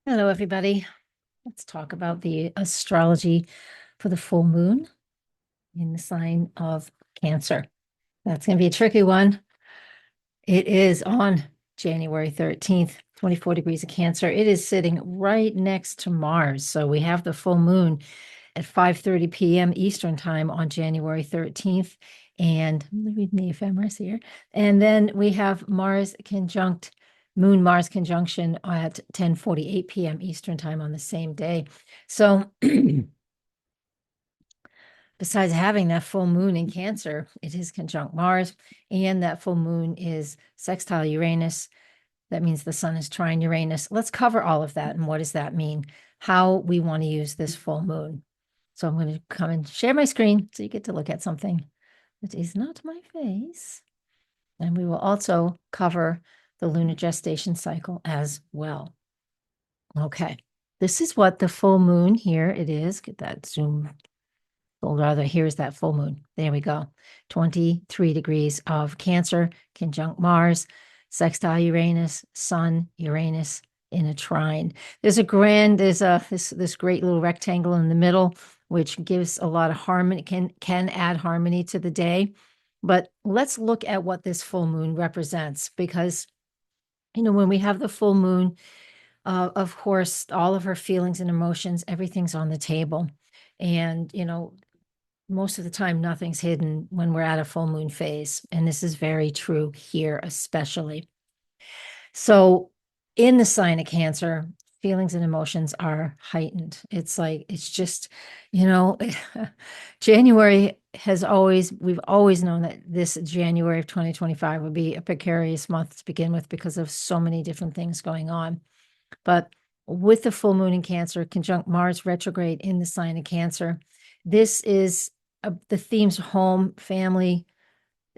Hello, everybody. Let's talk about the astrology for the full moon in the sign of Cancer. That's going to be a tricky one. It is on January 13th, 24 degrees of Cancer. It is sitting right next to Mars. So we have the full moon at 5:30 p.m. Eastern time on January 13th. And let me read the ephemeris here. And then we have Moon Mars conjunction at 10:48 p.m. Eastern time on the same day. So besides having that full moon in Cancer, it is conjunct Mars, and that full moon is sextile Uranus. That means the sun is trine Uranus. Let's cover all of that and what does that mean? How we want to use this full moon. So I'm going to come and share my screen so you get to look at something that is not my face. And we will also cover the lunar gestation cycle as well. Okay, this is what the full moon here it is. Get that zoom. Or rather, here's that full moon. There we go. 23 degrees of Cancer, conjunct Mars, sextile Uranus, Sun, Uranus in a trine. There's this great little rectangle in the middle, which gives a lot of harmony, can add harmony to the day. But let's look at what this full moon represents, because when we have the full moon, of course, all of our feelings and emotions, everything's on the table. And, most of the time, nothing's hidden when we're at a full moon phase. And this is very true here, especially. So, in the sign of Cancer, feelings and emotions are heightened. It's just, you know, we've always known that this January of 2025 would be a precarious month to begin with because of so many different things going on. But with the full moon in Cancer, conjunct Mars retrograde in the sign of Cancer, this is the themes: home, family,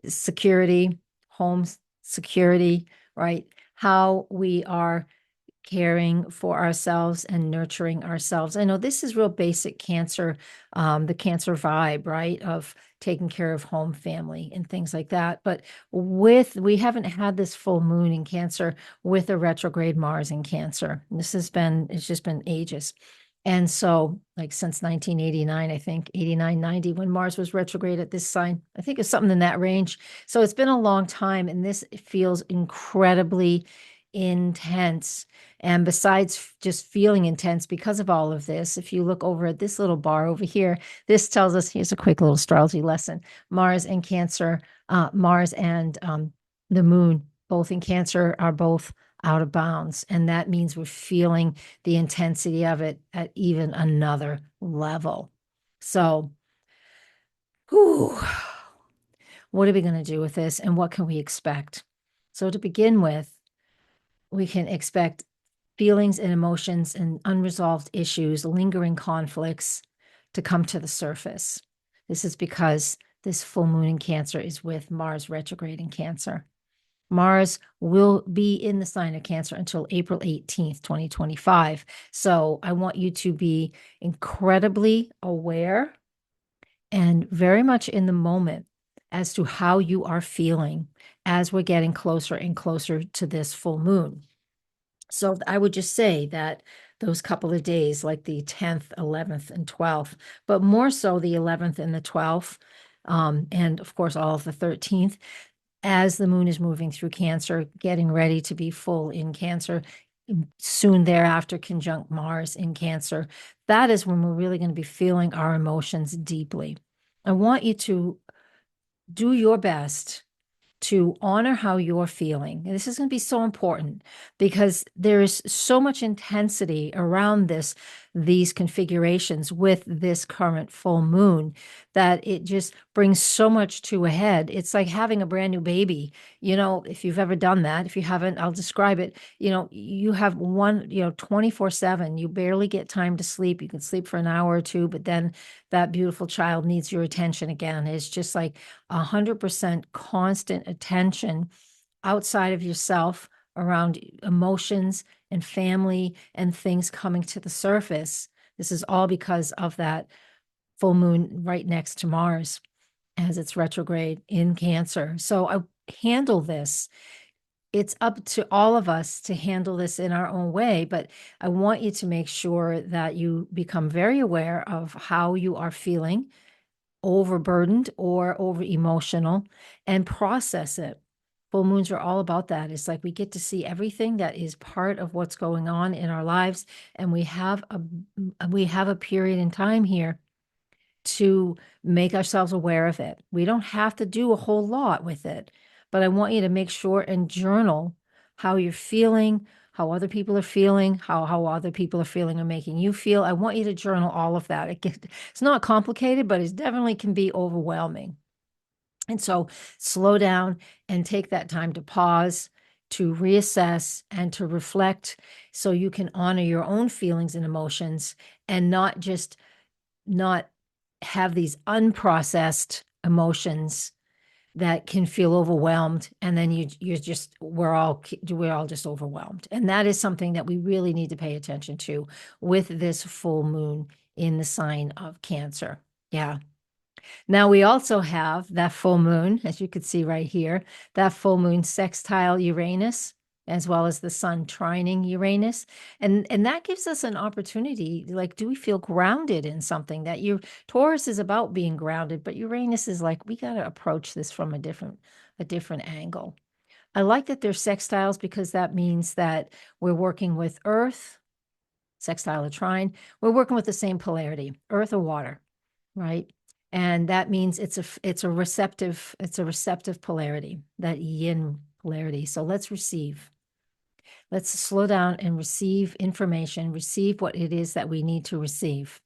security, homes, security, right? How we are caring for ourselves and nurturing ourselves. I know this is real basic Cancer, the Cancer vibe, right? Of taking care of home, family, and things like that. But we haven't had this full moon in Cancer with a retrograde Mars in Cancer. It's just been ages. And so, like since 1989, I think 89, 90, when Mars was retrograde at this sign, I think it's something in that range. So it's been a long time, and this feels incredibly intense. And besides just feeling intense because of all of this, if you look over at this little bar over here, this tells us, here's a quick little astrology lesson. Mars and Cancer, Mars and the moon, both in Cancer, are both out of bounds. And that means we're feeling the intensity of it at even another level. So, whew, what are we going to do with this and what can we expect? So, to begin with, we can expect feelings and emotions and unresolved issues, lingering conflicts to come to the surface. This is because this full moon in Cancer is with Mars retrograde in Cancer. Mars will be in the sign of Cancer until April 18th, 2025. So I want you to be incredibly aware and very much in the moment as to how you are feeling as we're getting closer and closer to this full moon. So I would just say that those couple of days, like the 10th, 11th, and 12th, but more so the 11th and the 12th, and of course, all of the 13th, as the moon is moving through Cancer, getting ready to be full in Cancer, soon thereafter, conjunct Mars in Cancer. That is when we're really going to be feeling our emotions deeply. I want you to do your best to honor how you're feeling. And this is going to be so important because there is so much intensity around these configurations with this current full moon that it just brings so much to a head. It's like having a brand new baby. If you've ever done that, if you haven't, I'll describe it. You have 24/7. You barely get time to sleep. You can sleep for an hour or two, but then that beautiful child needs your attention again. It's just like 100% constant attention outside of yourself around emotions and family and things coming to the surface. This is all because of that full moon right next to Mars as it's retrograde in Cancer. So I handle this it's up to all of us to handle this in our own way, but I want you to make sure that you become very aware of how you are feeling, overburdened or over emotional, and process it. Full moons are all about that. It's like we get to see everything that is part of what's going on in our lives, and we have a period in time here to make ourselves aware of it. We don't have to do a whole lot with it, but I want you to make sure and journal how you're feeling, how other people are feeling, how other people are feeling or making you feel. I want you to journal all of that. It's not complicated, but it definitely can be overwhelming. And so slow down and take that time to pause, to reassess, and to reflect so you can honor your own feelings and emotions and not have these unprocessed emotions that can feel overwhelmed, and then we're all just overwhelmed. And that is something that we really need to pay attention to with this full moon in the sign of Cancer. Yeah. Now we also have that full moon, as you could see right here, that full moon sextile Uranus, as well as the sun trining Uranus. And that gives us an opportunity, like, do we feel grounded in something? Taurus is about being grounded, but Uranus is like, we got to approach this from a different angle. I like that they're sextiles because that means that we're working with Earth, sextile or trine, we're working with the same polarity, Earth or water, right? And that means it's a receptive polarity, that yin polarity. So let's receive. Let's slow down and receive information, receive what it is that we need to receive.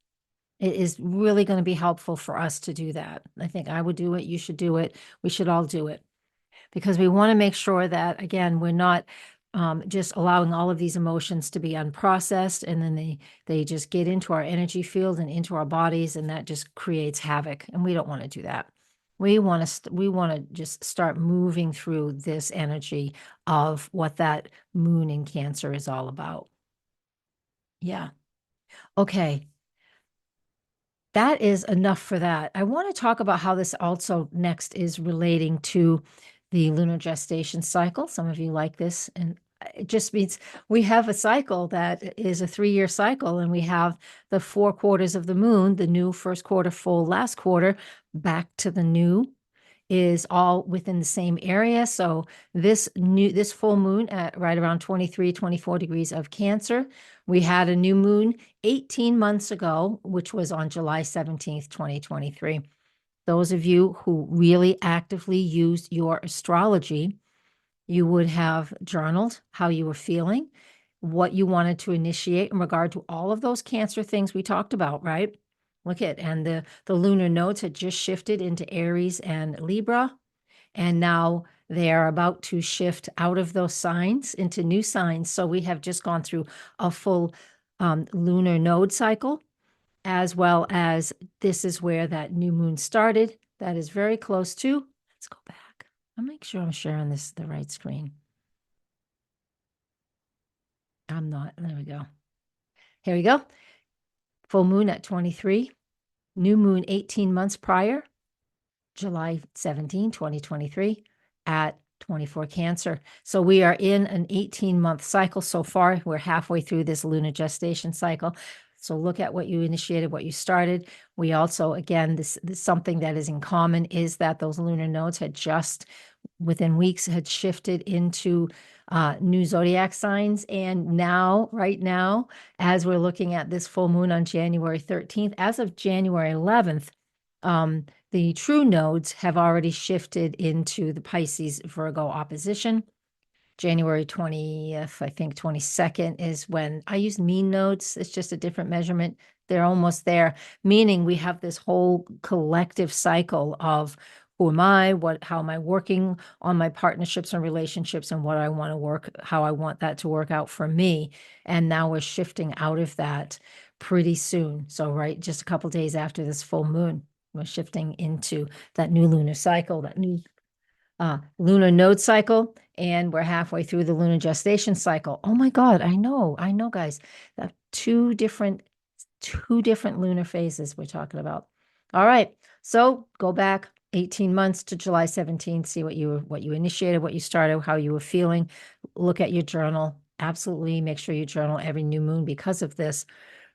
It is really going to be helpful for us to do that. I think I would do it. You should do it. We should all do it because we want to make sure that, again, we're not just allowing all of these emotions to be unprocessed, and then they just get into our energy field and into our bodies, and that just creates havoc. And we don't want to do that. We want to just start moving through this energy of what that moon in Cancer is all about. Yeah. Okay. That is enough for that. I want to talk about how this also next is relating to the lunar gestation cycle. Some of you like this, and it just means we have a cycle that is a 3-year cycle, and we have the 4 quarters of the moon, the new first quarter, full last quarter, back to the new is all within the same area. So this full moon at right around 23, 24 degrees of Cancer, we had a new moon 18 months ago, which was on July 17th, 2023. Those of you who really actively use your astrology, you would have journaled how you were feeling, what you wanted to initiate in regard to all of those Cancer things we talked about, right? Look at, and the lunar nodes had just shifted into Aries and Libra, and now they are about to shift out of those signs into new signs. So we have just gone through a full lunar node cycle, as well as this is where that new moon started. That is very close to, let's go back. I'll make sure I'm sharing the right screen. I'm not, there we go. Here we go. Full moon at 23, new moon 18 months prior, July 17, 2023, at 24 Cancer. So we are in an 18-month cycle so far. We're halfway through this lunar gestation cycle. So look at what you initiated, what you started. We also, again, this something that is in common is that those lunar nodes had just within weeks had shifted into new zodiac signs. And now, right now, as we're looking at this full moon on January 13th, as of January 11th, the true nodes have already shifted into the Pisces Virgo opposition. January 20th, I think 22nd is when I use mean nodes. It's just a different measurement. They're almost there, meaning we have this whole collective cycle of who am I, how am I working on my partnerships and relationships, and what I want to work, how I want that to work out for me. And now we're shifting out of that pretty soon. So right, just a couple days after this full moon, we're shifting into that new lunar cycle, that new lunar node cycle, and we're halfway through the lunar gestation cycle. Oh my God, I know, guys. That two different lunar phases we're talking about. All right, so go back, 18 months to July 17th, see what you initiated, what you started, how you were feeling. Look at your journal. Absolutely make sure you journal every new moon because of this.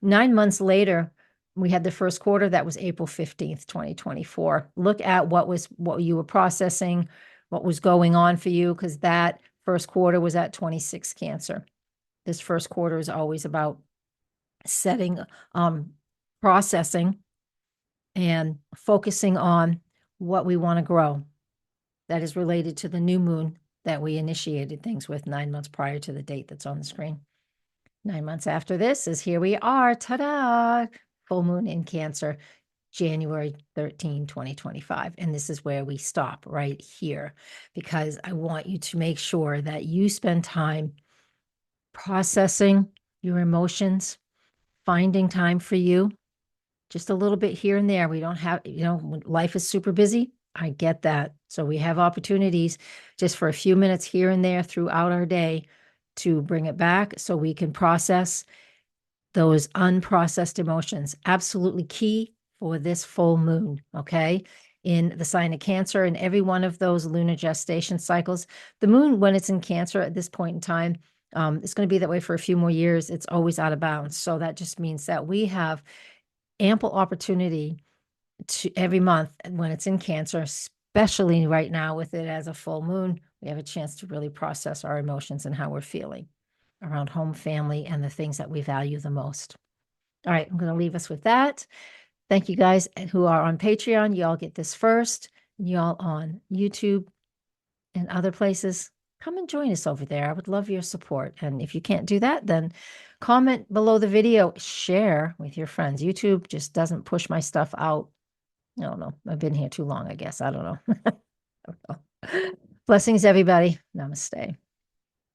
9 months later, we had the first quarter. That was April 15th, 2024. Look at what you were processing, what was going on for you, because that first quarter was at 26 Cancer. This first quarter is always about setting, processing and focusing on what we want to grow. That is related to the new moon that we initiated things with 9 months prior to the date that's on the screen. 9 months after this is here we are. Ta-da! Full moon in Cancer, January 13, 2025. And this is where we stop right here, because I want you to make sure that you spend time processing your emotions, finding time for you, just a little bit here and there. We don't have, when life is super busy. I get that. So we have opportunities just for a few minutes here and there throughout our day to bring it back so we can process those unprocessed emotions. Absolutely key for this full moon, okay? In the sign of Cancer, and every one of those lunar gestation cycles. The moon, when it's in Cancer at this point in time, it's going to be that way for a few more years. It's always out of bounds. So that just means that we have ample opportunity to every month when it's in Cancer, especially right now with it as a full moon, we have a chance to really process our emotions and how we're feeling around home, family, and the things that we value the most. All right, I'm going to leave us with that. Thank you guys who are on Patreon. Y'all get this first. Y'all on YouTube and other places, come and join us over there. I would love your support. And if you can't do that, then comment below the video, share with your friends. YouTube just doesn't push my stuff out. I don't know. I've been here too long, I guess. I don't know. Blessings, everybody. Namaste.